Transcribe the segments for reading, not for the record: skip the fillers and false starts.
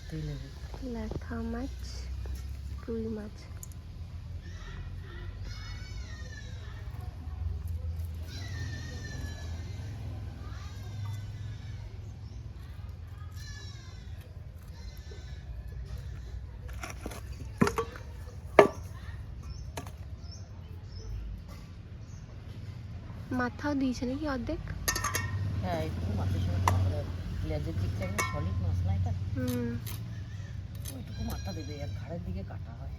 করতেই নেবে। ল্যাঠা মাছ, রুই মাছ। মাথাও দিয়েছে নাকি অর্ধেক? হ্যাঁ, একটু মাছের সঙ্গে খাওয়া লেজের দিকটা একদম সলিড মাছ না এটা, ওইটুকু মাথা দেবে আর ঘাড়ের দিকে কাটা হয়।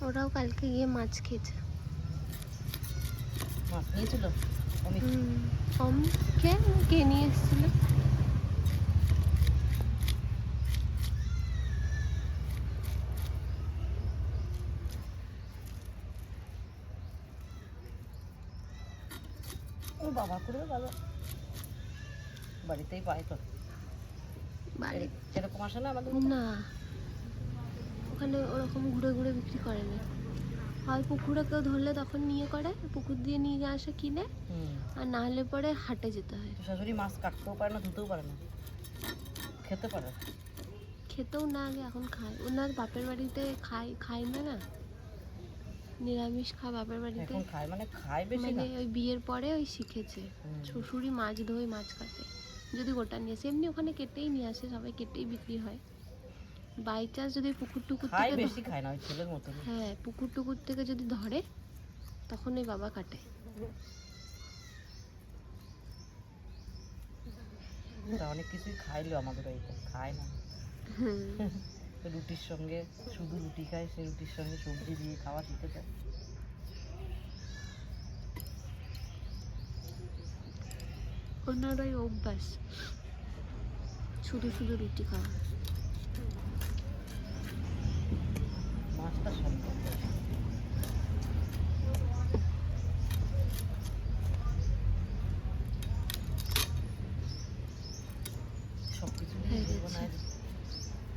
ওরাও কালকে গিয়ে মাছ খেয়েছে। মাছ নিয়েছিল কে নিয়ে এসেছিল? ও বাবা করে ভালো, বাড়িতেই পায় তো। এরকম আসে না আমাদের? না, ওখানে ওরকম ঘুরে ঘুরে বিক্রি করে না। হয় পুকুরে কেউ ধরলে তখন নিয়ে করে, পুকুর দিয়ে নিয়ে আসে কিনে, আর না হলে পরে হাটে যেতে হয়। শাশুড়ি মাছ কাটতেও পারে না, ধুতেও পারে না, খেতে পারে? খেতেও না, আগে এখন খায়। ওনার বাপের বাড়িতে খায় না, নিরামিষ খায় বাপের বাড়িতে। এখন খায় মানে খায় বেশি না, মানে ওই বিয়ের পরে ওই শিখেছে। শ্বশুরই মাছ ধোয়, মাছ কাটে। যদি গোটা নিয়ে আসে, এমনি ওখানে কেটেই নিয়ে আসে, সবাই কেটেই বিক্রি হয়। বাই চান্স যদি পুকুর টুকুর থেকে বেশি খায় না, ওই ছেলের মতো। হ্যাঁ, পুকুর টুকুর থেকে যদি ধরে তখন ওই বাবা কাটে। অনেক কিছুই খাইলো আমাদের বাড়িতে, খায় না। রুটির সঙ্গে শুধু রুটি খায়, সে রুটির সঙ্গে সবজি দিয়ে খাওয়া শিখেছে। ওনার ওই অভ্যাস শুধু শুধু রুটি খাওয়া। মাছটা সম্ভব